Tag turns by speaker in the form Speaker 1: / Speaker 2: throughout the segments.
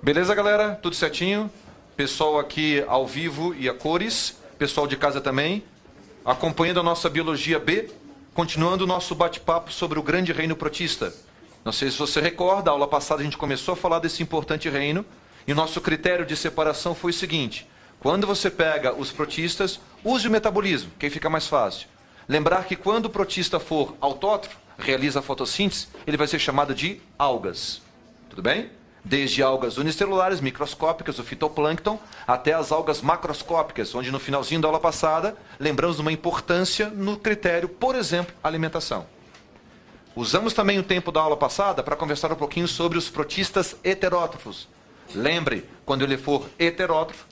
Speaker 1: Beleza, galera? Tudo certinho? Pessoal aqui ao vivo e a cores. Pessoal de casa também. Acompanhando a nossa Biologia B. Continuando o nosso bate-papo sobre o grande reino protista. Não sei se você recorda, a aula passada a gente começou a falar desse importante reino. E o nosso critério de separação foi o seguinte. Quando você pega os protistas, use o metabolismo, que aí fica mais fácil. Lembrar que quando o protista for autótrofo, realiza a fotossíntese, ele vai ser chamado de algas. Tudo bem? Desde algas unicelulares, microscópicas, o fitoplâncton, até as algas macroscópicas, onde no finalzinho da aula passada, lembramos de uma importância no critério, por exemplo, alimentação. Usamos também o tempo da aula passada para conversar um pouquinho sobre os protistas heterótrofos. Lembre, quando ele for heterótrofo,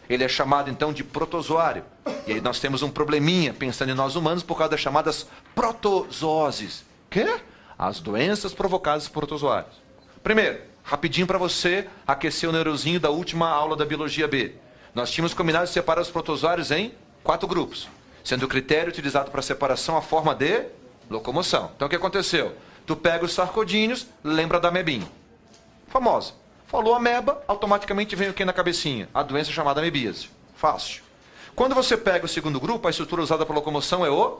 Speaker 1: ele é chamado então de protozoário. E aí nós temos um probleminha pensando em nós humanos por causa das chamadas protozooses. Que? As doenças provocadas por protozoários. Primeiro, rapidinho para você aquecer o neurozinho da última aula da Biologia B. Nós tínhamos combinado de separar os protozoários em 4 grupos, sendo o critério utilizado para separação a forma de locomoção. Então o que aconteceu? Tu pega os sarcodíneos, lembra da amebinha. Famosa. Falou ameba, automaticamente vem o que na cabecinha? A doença chamada amebíase. Fácil. Quando você pega o segundo grupo, a estrutura usada para locomoção é o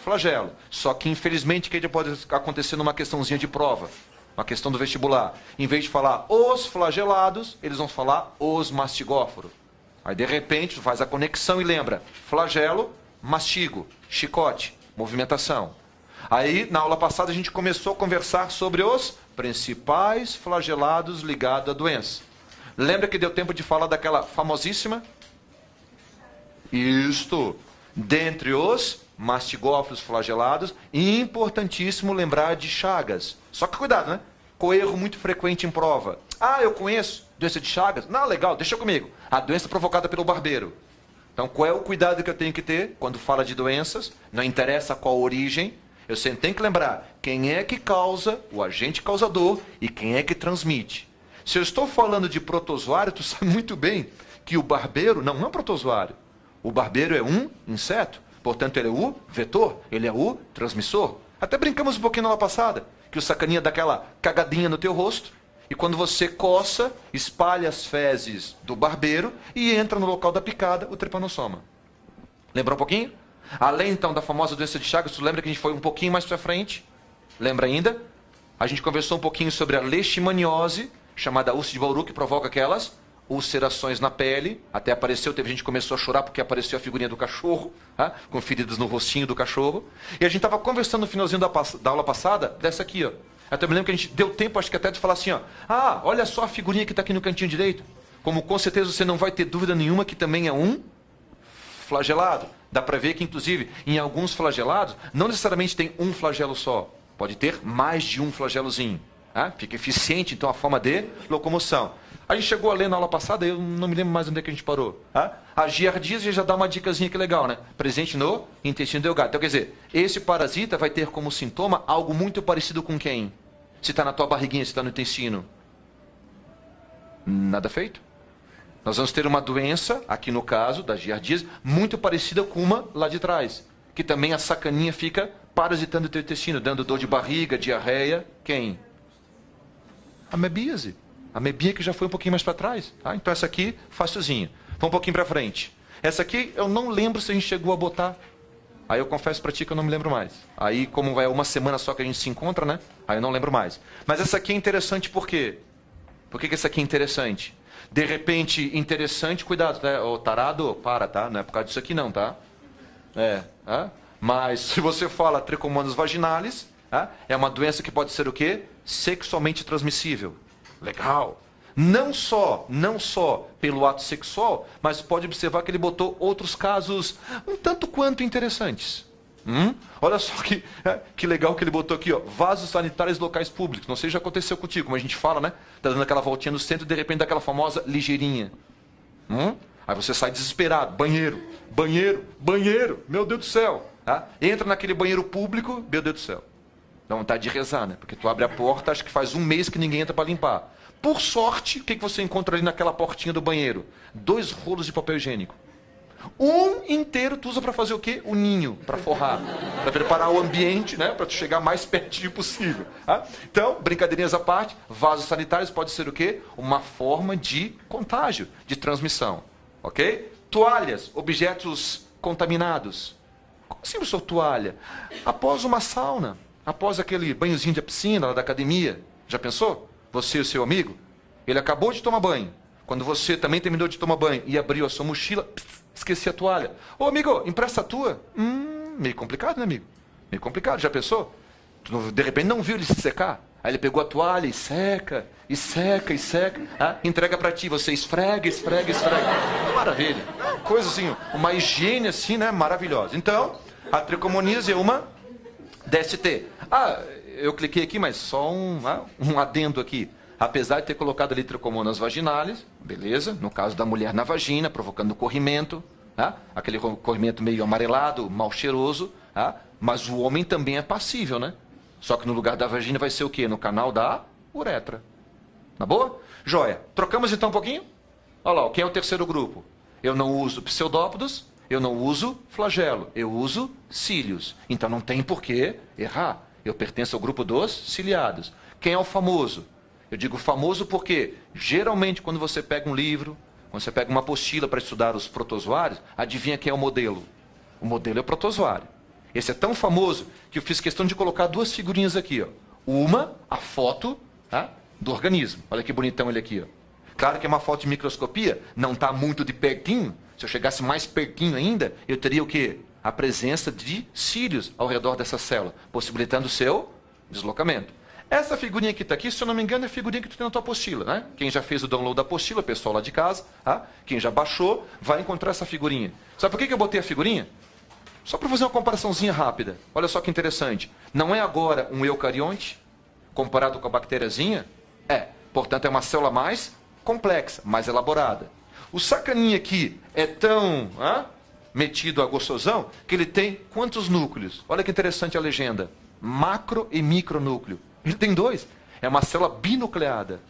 Speaker 1: flagelo. Só que, infelizmente, que pode acontecer numa questãozinha de prova. Uma questão do vestibular. Em vez de falar os flagelados, eles vão falar os mastigóforos. Aí, de repente, tu faz a conexão e lembra. Flagelo, mastigo, chicote, movimentação. Aí, na aula passada, a gente começou a conversar sobre os principais flagelados ligados à doença. Lembra que deu tempo de falar daquela famosíssima? Isto. Dentre os mastigóforos flagelados, importantíssimo lembrar de Chagas. Só que cuidado, né? Com erro muito frequente em prova. Ah, eu conheço doença de Chagas. Não, legal, deixa comigo. A doença provocada pelo barbeiro. Então, qual é o cuidado que eu tenho que ter quando fala de doenças? Não interessa qual origem. Eu sempre tenho que lembrar quem é que causa, o agente causador, e quem é que transmite. Se eu estou falando de protozoário, tu sabe muito bem que o barbeiro não é um protozoário. O barbeiro é um inseto, portanto ele é o vetor, ele é o transmissor. Até brincamos um pouquinho na aula passada, que o sacaninha dá aquela cagadinha no teu rosto, e quando você coça, espalha as fezes do barbeiro e entra no local da picada, o tripanossoma. Lembra um pouquinho? Além, então, da famosa doença de Chagas, tu lembra que a gente foi um pouquinho mais para frente? Lembra ainda? A gente conversou um pouquinho sobre a leishmaniose, chamada úlcera de Bauru, que provoca aquelas ulcerações na pele. Até apareceu, teve gente que começou a chorar porque apareceu a figurinha do cachorro, tá? Com feridas no rostinho do cachorro. E a gente estava conversando no finalzinho da aula passada, dessa aqui, ó. Até me lembro que a gente deu tempo, acho que até de falar assim, ó. Ah, olha só a figurinha que está aqui no cantinho direito. Como com certeza você não vai ter dúvida nenhuma que também é um flagelado. Dá para ver que, inclusive, em alguns flagelados, não necessariamente tem um flagelo só. Pode ter mais de um flagelozinho. Tá? Fica eficiente, então, a forma de locomoção. A gente chegou a ler na aula passada, eu não me lembro mais onde é que a gente parou. Tá? A giardíase já dá uma dicasinha que legal, né? Presente no intestino delgado. Então, quer dizer, esse parasita vai ter como sintoma algo muito parecido com quem? Se está na tua barriguinha, se está no intestino. Nada feito. Nós vamos ter uma doença, aqui no caso da giardíase, muito parecida com uma lá de trás. Que também a sacaninha fica parasitando o teu intestino, dando dor de barriga, diarreia. Quem? A amebíase. A amebia que já foi um pouquinho mais para trás. Tá? Então essa aqui, facilzinha. Vamos um pouquinho para frente. Essa aqui, eu não lembro se a gente chegou a botar. Aí eu confesso para ti que eu não me lembro mais. Aí, como é uma semana só que a gente se encontra, né? Aí eu não lembro mais. Mas essa aqui é interessante por quê? Por que essa aqui é interessante? De repente, interessante, cuidado, né? Ô, tarado, para, tá? Não é por causa disso aqui não, tá? Mas se você fala tricomonas vaginalis, é uma doença que pode ser o quê? Sexualmente transmissível. Legal. Não só pelo ato sexual, mas pode observar que ele botou outros casos um tanto quanto interessantes. Olha só que legal que ele botou aqui, ó. Vasos sanitários locais públicos. Não sei se já aconteceu contigo, como a gente fala, né? Tá dando aquela voltinha no centro e de repente dá aquela famosa ligeirinha. Aí você sai desesperado. Banheiro, banheiro, banheiro. Meu Deus do céu. Tá? Entra naquele banheiro público, meu Deus do céu. Dá vontade de rezar, né? Porque tu abre a porta, acho que faz um mês que ninguém entra para limpar. Por sorte, o que você encontra ali naquela portinha do banheiro? 2 rolos de papel higiênico. Um inteiro tu usa para fazer o quê? O ninho, para forrar, para preparar o ambiente, né? Para tu chegar mais pertinho possível. Tá? Então, brincadeirinhas à parte, vasos sanitários pode ser o quê? Uma forma de contágio, de transmissão. Ok? Toalhas, objetos contaminados. Como assim, professor, toalha? Após uma sauna, após aquele banhozinho de piscina lá da academia, já pensou? Você e o seu amigo, ele acabou de tomar banho. Quando você também terminou de tomar banho e abriu a sua mochila, esqueci a toalha. Ô, amigo, empresta a tua. Meio complicado, né, amigo? Meio complicado, já pensou? Tu, de repente não viu ele se secar. Aí ele pegou a toalha e seca, e seca, e seca. Entrega pra ti, você esfrega, esfrega, esfrega. Maravilha. Coisa assim, uma higiene assim, né, maravilhosa. Então, a tricomoníase é uma DST. Eu cliquei aqui, mas só um adendo aqui. Apesar de ter colocado ali tricomonas vaginales, beleza, no caso da mulher na vagina, provocando corrimento, aquele corrimento meio amarelado, mal cheiroso, mas o homem também é passível, né? Só que no lugar da vagina vai ser o quê? No canal da uretra. Na boa? Joia. Trocamos então um pouquinho? Olha lá, quem é o terceiro grupo? Eu não uso pseudópodos, eu não uso flagelo, eu uso cílios. Então não tem por que errar. Eu pertenço ao grupo dos ciliados. Quem é o famoso? Eu digo famoso porque, geralmente, quando você pega um livro, quando você pega uma apostila para estudar os protozoários, adivinha quem é o modelo? O modelo é o protozoário. Esse é tão famoso que eu fiz questão de colocar duas figurinhas aqui. Ó. Uma, a foto do organismo. Olha que bonitão ele aqui. Ó. Claro que é uma foto de microscopia, não está muito de pertinho. Se eu chegasse mais pertinho ainda, eu teria o quê? A presença de cílios ao redor dessa célula, possibilitando o seu deslocamento. Essa figurinha que está aqui, se eu não me engano, é a figurinha que tu tem na tua apostila, né? Quem já fez o download da apostila, o pessoal lá de casa, quem já baixou, vai encontrar essa figurinha. Sabe por que eu botei a figurinha? Só para fazer uma comparaçãozinha rápida. Olha só que interessante. Não é agora um eucarionte comparado com a bactériazinha? Portanto, é uma célula mais complexa, mais elaborada. O sacaninha aqui é tão metido a gostosão que ele tem quantos núcleos? Olha que interessante a legenda. Macro e micronúcleo. Ele tem dois. É uma célula binucleada.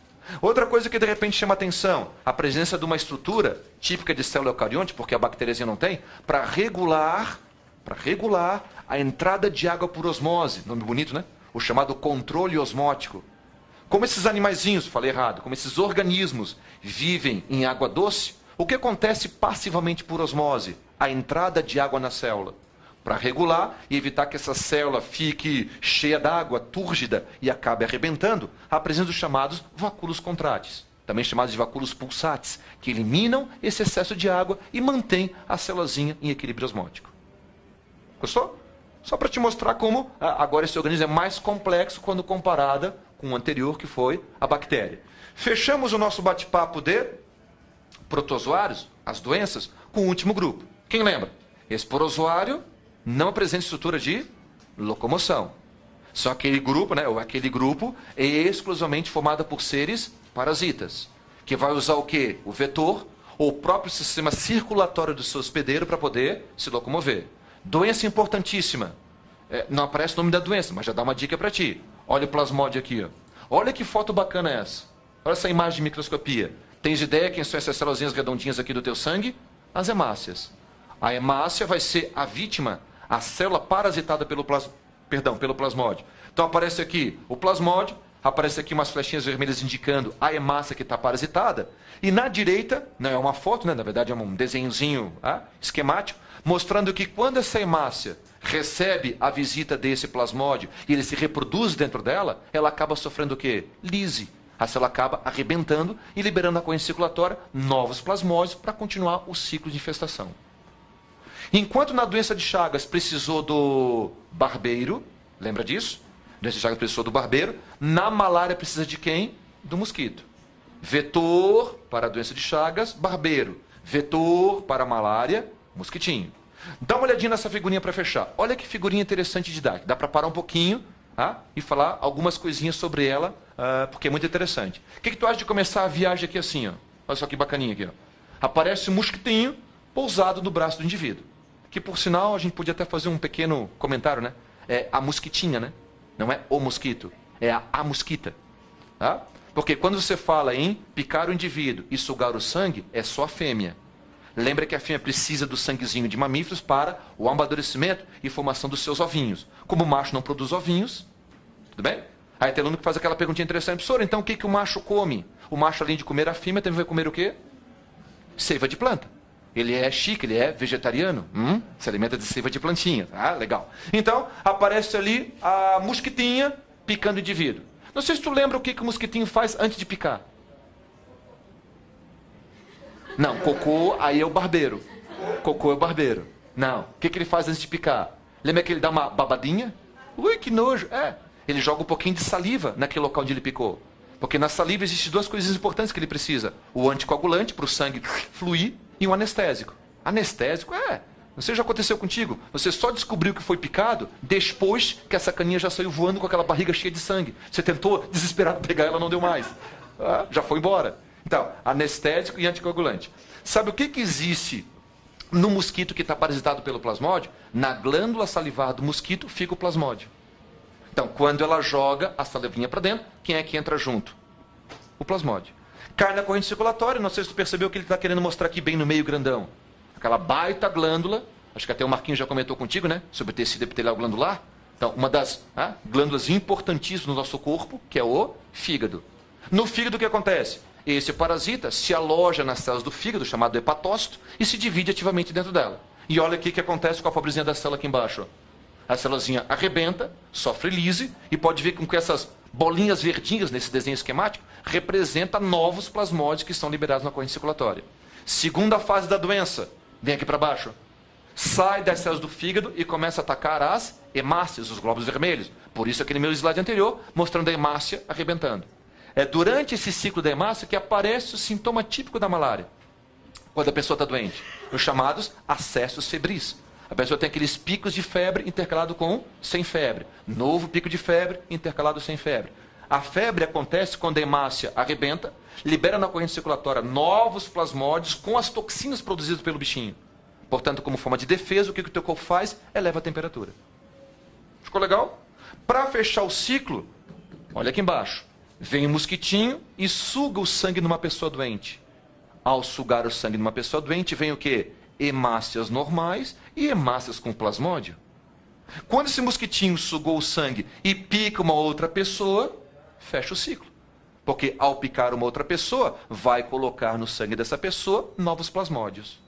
Speaker 1: Outra coisa que de repente chama atenção, a presença de uma estrutura típica de célula eucarionte, porque a bactériazinha não tem, para regular a entrada de água por osmose. Nome bonito, né? O chamado controle osmótico. Como esses animaizinhos, falei errado, como esses organismos vivem em água doce, o que acontece passivamente por osmose? A entrada de água na célula. Para regular e evitar que essa célula fique cheia d'água, túrgida e acabe arrebentando, apresenta os chamados vacúolos contráteis, também chamados de vacúolos pulsáteis, que eliminam esse excesso de água e mantêm a célulazinha em equilíbrio osmótico. Gostou? Só para te mostrar como agora esse organismo é mais complexo quando comparada com o anterior, que foi a bactéria. Fechamos o nosso bate-papo de protozoários, as doenças, com o último grupo. Quem lembra? Esporozoário não apresenta estrutura de locomoção. Só aquele grupo, né, ou aquele grupo é exclusivamente formado por seres parasitas, que vai usar o quê? O vetor ou o próprio sistema circulatório do seu hospedeiro para poder se locomover. Doença importantíssima. Não aparece o nome da doença, mas já dá uma dica para ti. Olha o plasmódio aqui. Ó. Olha que foto bacana é essa. Olha essa imagem de microscopia. Tens ideia quem são essas células redondinhas aqui do teu sangue? As hemácias. A hemácia vai ser a vítima, a célula parasitada pelo plasmódio. Então aparece aqui o plasmódio, aparece aqui umas flechinhas vermelhas indicando a hemácia que está parasitada. E na direita, não é uma foto, né? Na verdade é um desenhozinho esquemático, mostrando que quando essa hemácia recebe a visita desse plasmódio e ele se reproduz dentro dela, ela acaba sofrendo o quê? Lise. A célula acaba arrebentando e liberando na corrente circulatória novos plasmódios para continuar o ciclo de infestação. Enquanto na doença de Chagas precisou do barbeiro, lembra disso? Doença de Chagas precisou do barbeiro. Na malária precisa de quem? Do mosquito. Vetor para a doença de Chagas, barbeiro. Vetor para a malária, mosquitinho. Dá uma olhadinha nessa figurinha para fechar. Olha que figurinha interessante de dar. Dá para parar um pouquinho e falar algumas coisinhas sobre ela, porque é muito interessante. O que tu acha de começar a viagem aqui assim? Ó? Olha só que bacaninha aqui. Ó. Aparece um mosquitinho pousado no braço do indivíduo. Que, por sinal, a gente podia até fazer um pequeno comentário, né? É a mosquitinha, né? Não é o mosquito, é a mosquita. Tá? Porque quando você fala em picar o indivíduo e sugar o sangue, é só a fêmea. Lembra que a fêmea precisa do sanguezinho de mamíferos para o amadurecimento e formação dos seus ovinhos. Como o macho não produz ovinhos, tudo bem? Aí tem aluno que faz aquela perguntinha interessante, professor, então o que o macho come? O macho, além de comer a fêmea, também vai comer o quê? Seiva de planta. Ele é chique, ele é vegetariano. Se alimenta de seiva de plantinha. Ah, legal. Então, aparece ali a mosquitinha picando o indivíduo. Não sei se tu lembra o que o mosquitinho faz antes de picar. Não, cocô, aí é o barbeiro. Cocô é o barbeiro. Não, o que ele faz antes de picar? Lembra que ele dá uma babadinha? Ui, que nojo. Ele joga um pouquinho de saliva naquele local onde ele picou. Porque na saliva existem duas coisas importantes que ele precisa. O anticoagulante, para o sangue fluir, e um anestésico. Anestésico, não sei se já aconteceu contigo. Você só descobriu que foi picado depois que essa caninha já saiu voando com aquela barriga cheia de sangue. Você tentou, desesperado, pegar ela, não deu mais. Já foi embora. Então, anestésico e anticoagulante. Sabe o que existe no mosquito que está parasitado pelo plasmódio? Na glândula salivar do mosquito fica o plasmódio. Então, quando ela joga a salivinha para dentro, quem é que entra junto? O plasmódio. Cai na corrente circulatória, não sei se tu percebeu que ele está querendo mostrar aqui bem no meio grandão. Aquela baita glândula, acho que até o Marquinhos já comentou contigo, né? Sobre tecido epitelial glandular. Então, uma das glândulas importantíssimas no nosso corpo, que é o fígado. No fígado o que acontece? Esse parasita se aloja nas células do fígado, chamado hepatócito, e se divide ativamente dentro dela. E olha aqui o que acontece com a pobrezinha da célula aqui embaixo. A célulazinha arrebenta, sofre lise, e pode ver com essas bolinhas verdinhas nesse desenho esquemático, representa novos plasmódios que são liberados na corrente circulatória. Segunda fase da doença, vem aqui para baixo. Sai das células do fígado e começa a atacar as hemácias, os glóbulos vermelhos. Por isso aquele meu slide anterior, mostrando a hemácia arrebentando. É durante esse ciclo da hemácia que aparece o sintoma típico da malária. Quando a pessoa está doente. Os chamados acessos febris. A pessoa tem aqueles picos de febre intercalado com sem febre. Novo pico de febre intercalado sem febre. A febre acontece quando a hemácia arrebenta, libera na corrente circulatória novos plasmódios com as toxinas produzidas pelo bichinho. Portanto, como forma de defesa, o que o teu corpo faz? Eleva a temperatura. Ficou legal? Para fechar o ciclo, olha aqui embaixo. Vem o mosquitinho e suga o sangue numa pessoa doente. Ao sugar o sangue numa pessoa doente, vem o quê? Hemácias normais e hemácias com plasmódio. Quando esse mosquitinho sugou o sangue e pica uma outra pessoa, fecha o ciclo. Porque ao picar uma outra pessoa, vai colocar no sangue dessa pessoa novos plasmódios.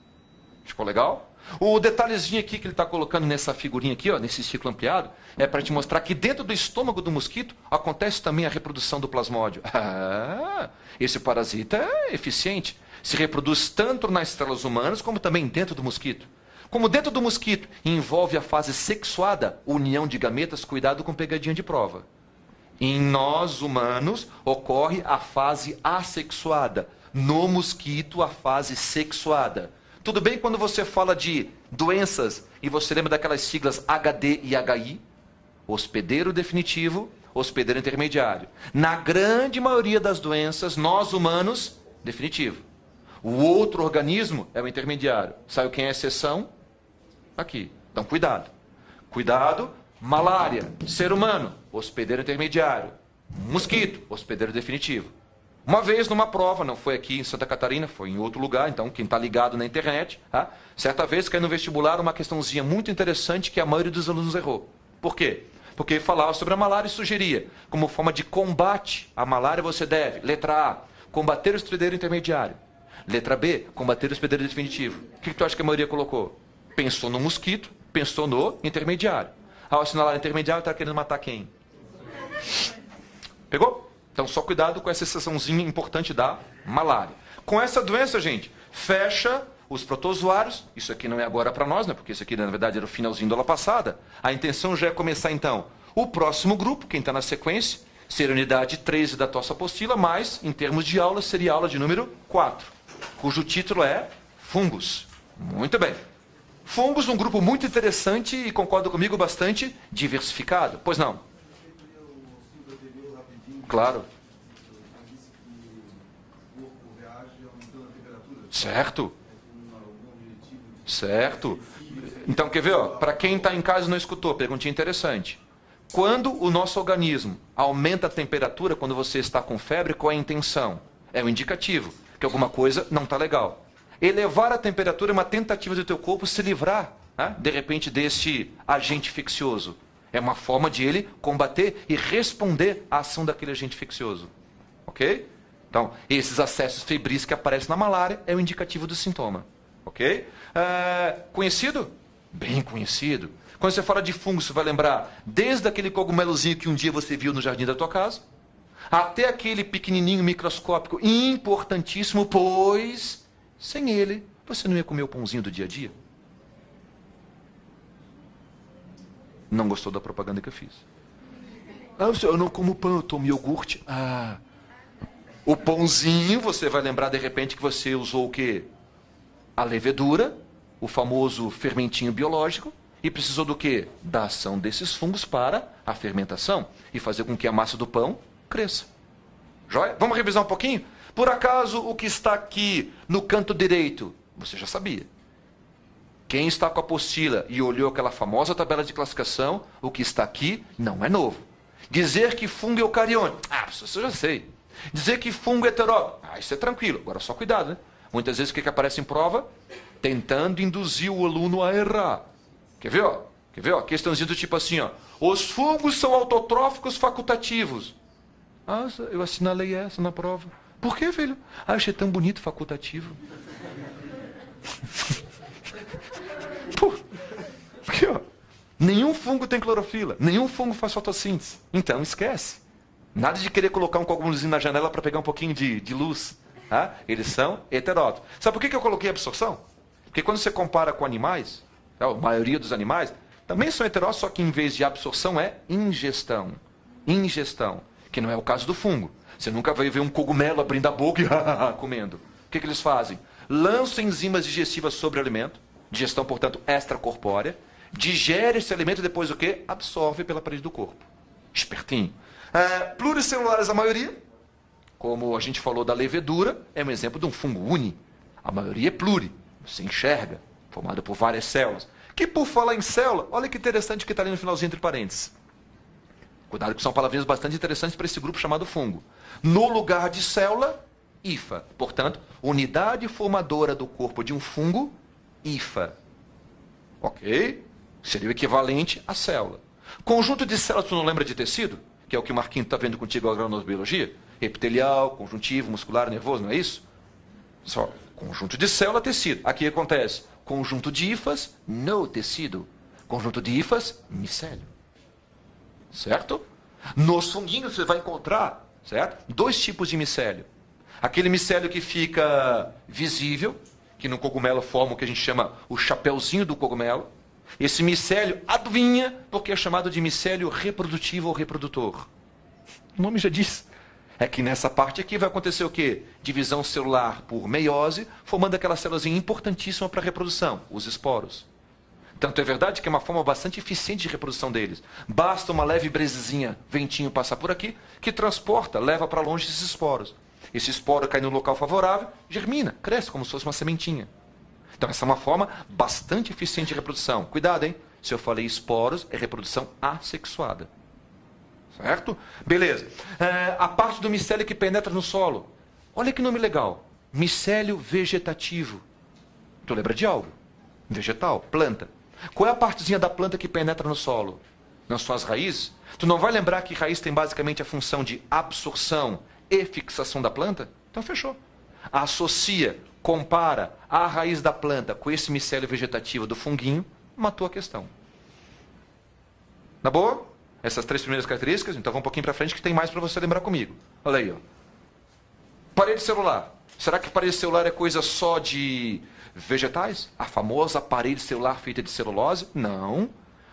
Speaker 1: Ficou legal? O detalhezinho aqui que ele está colocando nessa figurinha aqui, ó, nesse ciclo ampliado, é para te mostrar que dentro do estômago do mosquito acontece também a reprodução do plasmódio. Esse parasita é eficiente. Se reproduz tanto nas células humanas como também dentro do mosquito. Como dentro do mosquito envolve a fase sexuada, união de gametas, cuidado com pegadinha de prova. Em nós, humanos, ocorre a fase assexuada. No mosquito, a fase sexuada. Tudo bem quando você fala de doenças e você lembra daquelas siglas HD e HI? Hospedeiro definitivo, hospedeiro intermediário. Na grande maioria das doenças, nós humanos, definitivo. O outro organismo é o intermediário. Sabe quem é a exceção? Aqui. Então, cuidado. Cuidado. Malária, ser humano, hospedeiro intermediário. Mosquito, hospedeiro definitivo. Uma vez numa prova, não foi aqui em Santa Catarina, foi em outro lugar, então quem está ligado na internet, certa vez caiu no vestibular uma questãozinha muito interessante que a maioria dos alunos errou. Por quê? Porque falava sobre a malária e sugeria, como forma de combate à malária você deve, letra A, combater o hospedeiro intermediário. Letra B, combater o hospedeiro definitivo. O que tu acha que a maioria colocou? Pensou no mosquito, pensou no intermediário. Ao assinalar intermediário, está querendo matar quem? Pegou? Então, só cuidado com essa exceçãozinha importante da malária. Com essa doença, gente, fecha os protozoários. Isso aqui não é agora para nós, né? Porque isso aqui, na verdade, era o finalzinho da aula passada. A intenção já é começar, então, o próximo grupo, quem está na sequência, ser a unidade 13 da Tossa Apostila, mas, em termos de aula, seria a aula de número 4, cujo título é Fungos. Muito bem. Fungos, um grupo muito interessante e, concorda comigo, bastante diversificado. Pois não? Claro. Certo. Certo. Então, quer ver? Para quem está em casa e não escutou, perguntinha interessante. Quando o nosso organismo aumenta a temperatura, quando você está com febre, qual é a intenção? É o indicativo, que alguma coisa não está legal. Elevar a temperatura é uma tentativa do teu corpo se livrar, né, de repente, desse agente infeccioso. É uma forma de ele combater e responder à ação daquele agente infeccioso. Ok? Então, esses acessos febris que aparecem na malária é o indicativo do sintoma. Ok? Conhecido? Bem conhecido. Quando você fala de fungo, você vai lembrar desde aquele cogumelozinho que um dia você viu no jardim da tua casa, até aquele pequenininho microscópico importantíssimo, pois sem ele você não ia comer o pãozinho do dia a dia. Não gostou da propaganda que eu fiz? Eu não como pão, eu tomo iogurte. O pãozinho, você vai lembrar de repente que você usou o quê? A levedura, o famoso fermentinho biológico, e precisou do quê? Da ação desses fungos para a fermentação e fazer com que a massa do pão cresça. Joia? Vamos revisar um pouquinho? Por acaso, o que está aqui no canto direito, você já sabia. Quem está com a apostila e olhou aquela famosa tabela de classificação, o que está aqui não é novo. Dizer que fungo é eucariônico, isso eu já sei. Dizer que fungo é heterólogo, isso é tranquilo. Agora só cuidado, né? Muitas vezes o que aparece em prova? Tentando induzir o aluno a errar. Quer ver, ó? Quer ver, ó? Questãozinha do tipo assim, ó. Os fungos são autotróficos facultativos. Eu assinalei essa na prova. Por quê, filho? Achei tão bonito facultativo. Porque, ó, nenhum fungo tem clorofila. Nenhum fungo faz fotossíntese. Então, esquece. Nada de querer colocar um cogumelozinho na janela para pegar um pouquinho de luz. Tá? Eles são heterótrofos. Sabe por que eu coloquei absorção? Porque quando você compara com animais, a maioria dos animais também são heterótrofos, só que em vez de absorção é ingestão. Ingestão. Que não é o caso do fungo. Você nunca vai ver um cogumelo abrindo a boca e comendo. O que eles fazem? Lançam enzimas digestivas sobre o alimento, digestão, portanto, extracorpórea, digere esse alimento e depois o quê? Absorve pela parede do corpo. Espertinho. Pluricelulares, a maioria, como a gente falou da levedura, é um exemplo de um fungo uni. A maioria é pluri, você enxerga, formado por várias células. Que por falar em célula, olha que interessante que está ali no finalzinho entre parênteses. Cuidado que são palavrinhas bastante interessantes para esse grupo chamado fungo. No lugar de célula, hifa. Portanto, unidade formadora do corpo de um fungo, hifa. Ok? Seria o equivalente à célula. Conjunto de células, tu não lembra de tecido? Que é o que o Marquinhos está vendo contigo agora na biologia? Epitelial, conjuntivo, muscular, nervoso, não é isso? Só conjunto de célula, tecido. Aqui acontece conjunto de hifas no tecido. Conjunto de hifas, micélio. Certo? Nos funguinhos você vai encontrar, certo? Dois tipos de micélio. Aquele micélio que fica visível, que no cogumelo forma o que a gente chama o chapeuzinho do cogumelo. Esse micélio, adivinha, porque é chamado de micélio reprodutivo ou reprodutor. O nome já diz. É que nessa parte aqui vai acontecer o quê? Divisão celular por meiose, formando aquela célulazinha importantíssima para a reprodução, os esporos. Tanto é verdade que é uma forma bastante eficiente de reprodução deles. Basta uma leve bresezinha, ventinho passar por aqui, que transporta, leva para longe esses esporos. Esse esporo cai no local favorável, germina, cresce como se fosse uma sementinha. Então essa é uma forma bastante eficiente de reprodução. Cuidado, hein? Se eu falei esporos, é reprodução assexuada. Certo? Beleza. A parte do micélio que penetra no solo. Olha que nome legal. Micélio vegetativo. Tu lembra de algo? Vegetal, planta. Qual é a partezinha da planta que penetra no solo? Não são as raízes? Tu não vai lembrar que raiz tem basicamente a função de absorção e fixação da planta? Então fechou. Associa, compara a raiz da planta com esse micélio vegetativo do funguinho, matou a questão. Na boa? Essas três primeiras características, então vamos um pouquinho para frente que tem mais para você lembrar comigo. Olha aí, ó. Parede celular. Será que parede celular é coisa só de vegetais? A famosa parede celular feita de celulose? Não.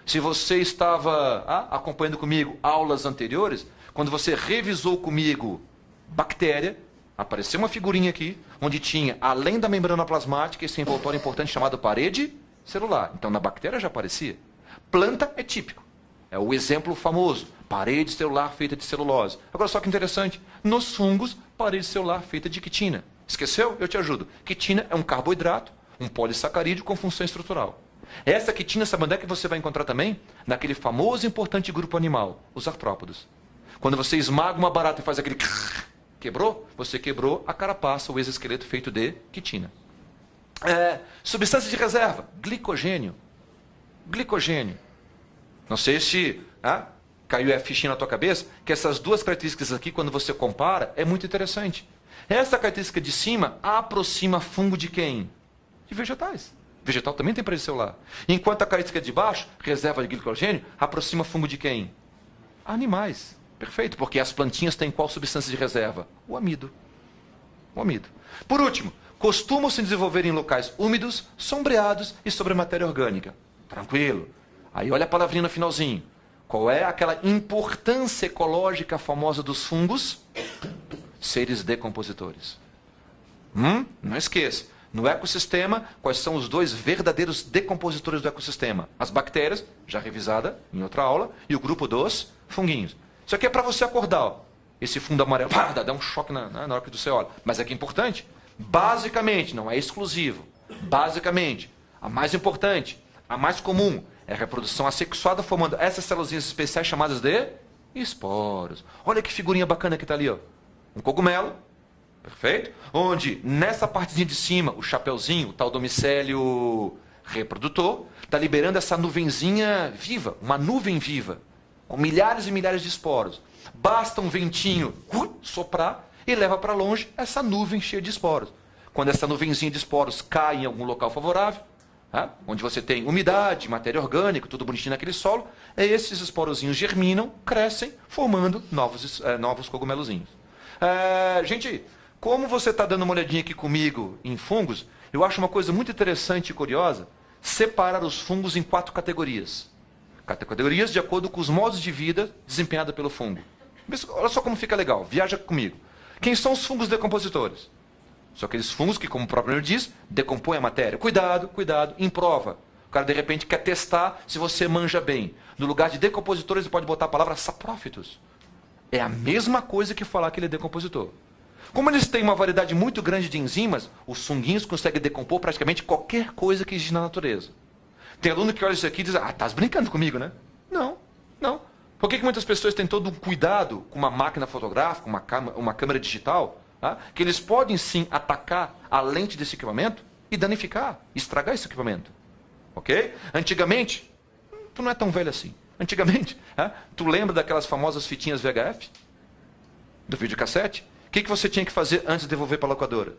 Speaker 1: Se você estava acompanhando comigo aulas anteriores, quando você revisou comigo bactéria, apareceu uma figurinha aqui, onde tinha, além da membrana plasmática, esse envoltório importante chamado parede celular. Então na bactéria já aparecia. Planta é típico. É o exemplo famoso, parede celular feita de celulose. Agora só que interessante, nos fungos, parede celular feita de quitina. Esqueceu? Eu te ajudo. Quitina é um carboidrato, um polissacarídeo com função estrutural. Essa quitina, sabe onde é que você vai encontrar também? Naquele famoso e importante grupo animal, os artrópodos. Quando você esmaga uma barata e faz aquele... Quebrou? Você quebrou a carapaça, o exoesqueleto feito de quitina. Substância de reserva, glicogênio. Glicogênio. Não sei se caiu a fichinha na tua cabeça, que essas duas características aqui, quando você compara, é muito interessante. Essa característica de cima aproxima fungo de quem? De vegetais. Vegetal também tem parede celular. Enquanto a característica de baixo, reserva de glicogênio, aproxima fungo de quem? Animais. Perfeito, porque as plantinhas têm qual substância de reserva? O amido. O amido. Por último, costumam se desenvolver em locais úmidos, sombreados e sobre matéria orgânica. Tranquilo. Aí olha a palavrinha no finalzinho. Qual é aquela importância ecológica famosa dos fungos? Seres decompositores. Não esqueça. No ecossistema, quais são os dois verdadeiros decompositores do ecossistema? As bactérias, já revisada em outra aula, e o grupo dos funguinhos. Isso aqui é para você acordar. Ó. Esse fundo amarelo, dá um choque na hora que você olha. Mas é que é importante. Basicamente, não é exclusivo. Basicamente, a mais importante, a mais comum, é a reprodução assexuada formando essas células especiais chamadas de esporos. Olha que figurinha bacana que está ali. Ó. Um cogumelo. Perfeito? Onde, nessa partezinha de cima, o chapeuzinho, o tal do micélio reprodutor, está liberando essa nuvenzinha viva, uma nuvem viva, com milhares e milhares de esporos. Basta um ventinho soprar e leva para longe essa nuvem cheia de esporos. Quando essa nuvenzinha de esporos cai em algum local favorável, onde você tem umidade, matéria orgânica, tudo bonitinho naquele solo, esses esporozinhos germinam, crescem, formando novos cogumelozinhos. Gente... Como você está dando uma olhadinha aqui comigo em fungos, eu acho uma coisa muito interessante e curiosa separar os fungos em 4 categorias. Categorias de acordo com os modos de vida desempenhados pelo fungo. Olha só como fica legal, viaja comigo. Quem são os fungos decompositores? São aqueles fungos que, como o próprio nome diz, decompõem a matéria. Cuidado, cuidado, em prova. O cara de repente quer testar se você manja bem. No lugar de decompositores ele pode botar a palavra saprófitos. É a mesma coisa que falar que ele é decompositor. Como eles têm uma variedade muito grande de enzimas, os funguinhos conseguem decompor praticamente qualquer coisa que existe na natureza. Tem aluno que olha isso aqui e diz, estás brincando comigo, né? Não, não. Por que muitas pessoas têm todo um cuidado com uma máquina fotográfica, uma câmera digital, que eles podem sim atacar a lente desse equipamento e danificar, estragar esse equipamento? Ok? Antigamente, tu não é tão velho assim. Antigamente, tu lembra daquelas famosas fitinhas VHF? Do videocassete? O que você tinha que fazer antes de devolver para a locadora?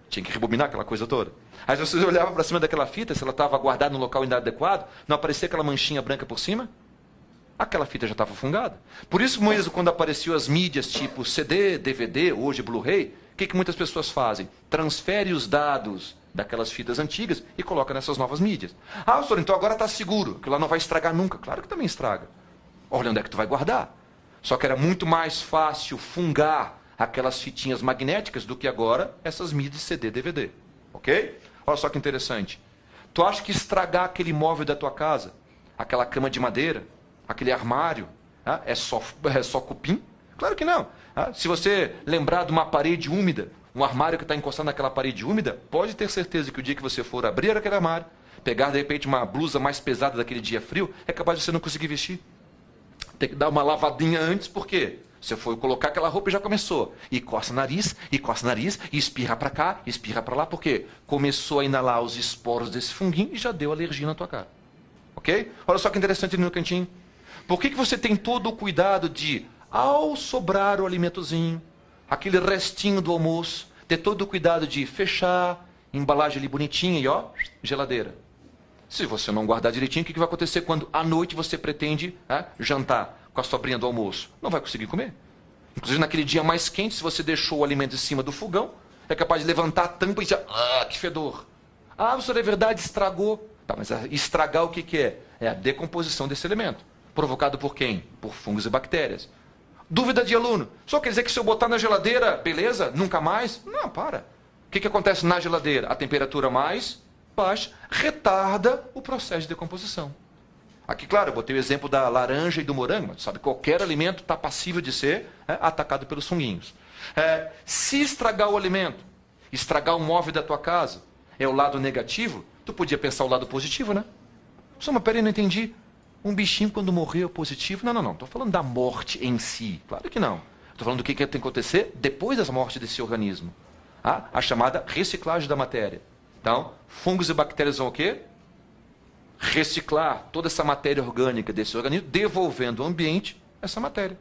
Speaker 1: Tinha que rebobinar aquela coisa toda. Aí você olhava para cima daquela fita, se ela estava guardada no local inadequado, não aparecia aquela manchinha branca por cima? Aquela fita já estava fungada. Por isso mesmo, quando apareciam as mídias tipo CD, DVD, hoje Blu-ray, o que muitas pessoas fazem? Transfere os dados daquelas fitas antigas e coloca nessas novas mídias. Senhor, então agora está seguro, que lá não vai estragar nunca. Claro que também estraga. Olha onde é que tu vai guardar. Só que era muito mais fácil fungar aquelas fitinhas magnéticas do que agora essas mídias CD, DVD. Ok? Olha só que interessante. Tu acha que estragar aquele móvel da tua casa, aquela cama de madeira, aquele armário, é só cupim? Claro que não. Se você lembrar de uma parede úmida, um armário que está encostado naquela parede úmida, pode ter certeza que o dia que você for abrir aquele armário, pegar de repente uma blusa mais pesada daquele dia frio, é capaz de você não conseguir vestir. Tem que dar uma lavadinha antes, por quê? Você foi colocar aquela roupa e já começou. E coça nariz, e espirra para cá, espirra para lá, porque começou a inalar os esporos desse funguinho e já deu alergia na tua cara. Ok? Olha só que interessante ali no cantinho. Por que você tem todo o cuidado de, ao sobrar o alimentozinho, aquele restinho do almoço, ter todo o cuidado de fechar, embalagem ali bonitinha e geladeira? Se você não guardar direitinho, o que vai acontecer quando à noite você pretende jantar com a sobrinha do almoço? Não vai conseguir comer. Inclusive naquele dia mais quente, se você deixou o alimento em cima do fogão, é capaz de levantar a tampa e dizer, que fedor. Professor, é verdade, estragou. Tá, mas estragar o que é? É a decomposição desse elemento. Provocado por quem? Por fungos e bactérias. Dúvida de aluno. Só quer dizer que se eu botar na geladeira, beleza? Nunca mais? Não, para. O que acontece na geladeira? A temperatura mais baixa retarda o processo de decomposição. Aqui, claro, eu botei o exemplo da laranja e do morango, mas sabe, qualquer alimento está passível de ser atacado pelos funguinhos. Se estragar o alimento, estragar o móvel da tua casa, é o lado negativo, tu podia pensar o lado positivo, né? Só, mas peraí, não entendi. Um bichinho quando morreu positivo? Não. Estou falando da morte em si. Claro que não. Estou falando do que tem que acontecer depois da morte desse organismo. A chamada reciclagem da matéria. Então, fungos e bactérias vão o quê? Reciclar toda essa matéria orgânica desse organismo, devolvendo ao ambiente essa matéria.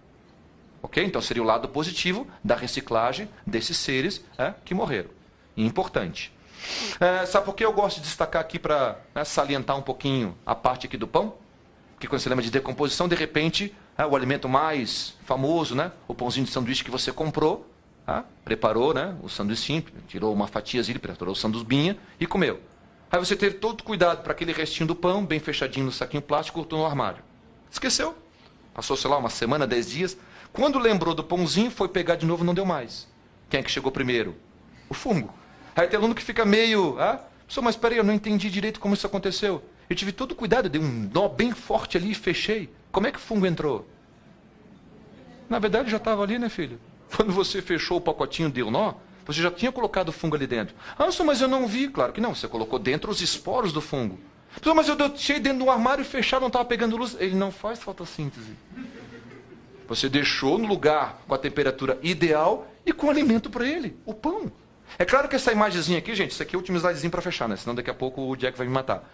Speaker 1: Ok? Então, seria o lado positivo da reciclagem desses seres que morreram. Importante. Sabe por que eu gosto de destacar aqui para salientar um pouquinho a parte aqui do pão? Porque quando você lembra de decomposição, de repente, o alimento mais famoso, o pãozinho de sanduíche que você comprou, preparou o sanduíche, tirou uma fatiazinha, preparou o sanduíche e comeu. Aí você teve todo cuidado para aquele restinho do pão, bem fechadinho no saquinho plástico, cortou no armário. Esqueceu. Passou, sei lá, uma semana, 10 dias. Quando lembrou do pãozinho, foi pegar de novo, não deu mais. Quem é que chegou primeiro? O fungo. Aí tem aluno que fica meio... Professor, mas peraí, eu não entendi direito como isso aconteceu. Eu tive todo cuidado, eu dei um nó bem forte ali e fechei. Como é que o fungo entrou? Na verdade, já estava ali, né, filho? Quando você fechou o pacotinho, deu nó, você já tinha colocado o fungo ali dentro. Professor, mas eu não vi. Claro que não, você colocou dentro os esporos do fungo. Professor, mas eu deixei dentro do armário fechado, não estava pegando luz. Ele não faz fotossíntese. Você deixou no lugar com a temperatura ideal e com alimento para ele, o pão. É claro que essa imagenzinha aqui, gente, isso aqui é o último slidezinho para fechar, né? Senão daqui a pouco o Jack vai me matar.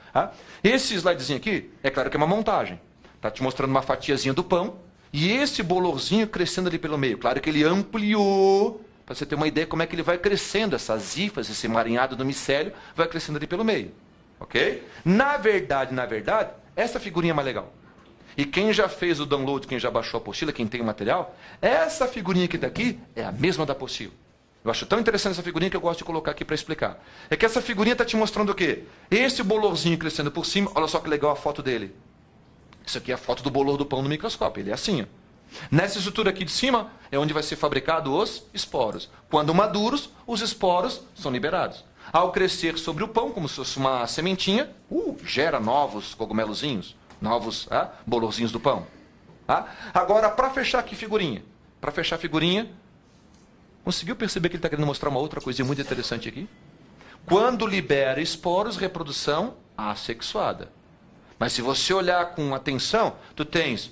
Speaker 1: Esse slidezinho aqui, é claro que é uma montagem. Está te mostrando uma fatiazinha do pão e esse bolorzinho crescendo ali pelo meio. Claro que ele ampliou, para você ter uma ideia como é que ele vai crescendo. Essas hifas, esse emaranhado do micélio, vai crescendo ali pelo meio. Ok? Na verdade, essa figurinha é mais legal. E quem já fez o download, quem já baixou a apostila, quem tem o material, essa figurinha aqui daqui é a mesma da apostila. Eu acho tão interessante essa figurinha que eu gosto de colocar aqui para explicar. É que essa figurinha está te mostrando o quê? Esse bolorzinho crescendo por cima, olha só que legal a foto dele. Isso aqui é a foto do bolor do pão no microscópio, ele é assim. Nessa estrutura aqui de cima é onde vai ser fabricado os esporos. Quando maduros, os esporos são liberados. Ao crescer sobre o pão, como se fosse uma sementinha, gera novos cogumelozinhos, novos bolorzinhos do pão. Agora, para fechar aqui figurinha, conseguiu perceber que ele está querendo mostrar uma outra coisinha muito interessante aqui? Quando libera esporos, reprodução assexuada. Mas se você olhar com atenção, tu tens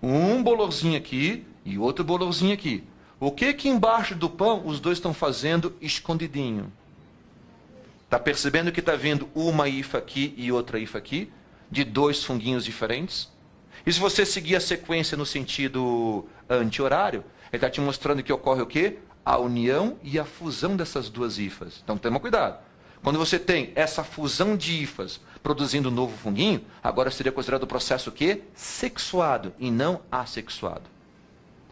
Speaker 1: um bolorzinho aqui e outro bolorzinho aqui. O que embaixo do pão os dois estão fazendo escondidinho? Está percebendo que está vindo uma hifa aqui e outra hifa aqui? De dois funguinhos diferentes? E se você seguir a sequência no sentido anti-horário, ele está te mostrando que ocorre o quê? A união e a fusão dessas duas hifas. Então, toma cuidado. Quando você tem essa fusão de hifas produzindo um novo funguinho, agora seria considerado o processo o quê? Sexuado e não assexuado.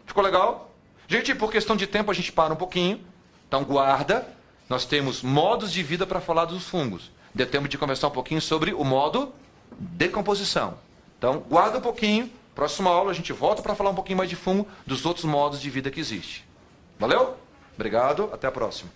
Speaker 1: Ficou legal? Gente, por questão de tempo a gente para um pouquinho. Então, guarda. Nós temos modos de vida para falar dos fungos. Deu tempo de conversar um pouquinho sobre o modo decomposição. Então, guarda um pouquinho. Próxima aula a gente volta para falar um pouquinho mais de fungo, dos outros modos de vida que existe. Valeu? Obrigado, até a próxima.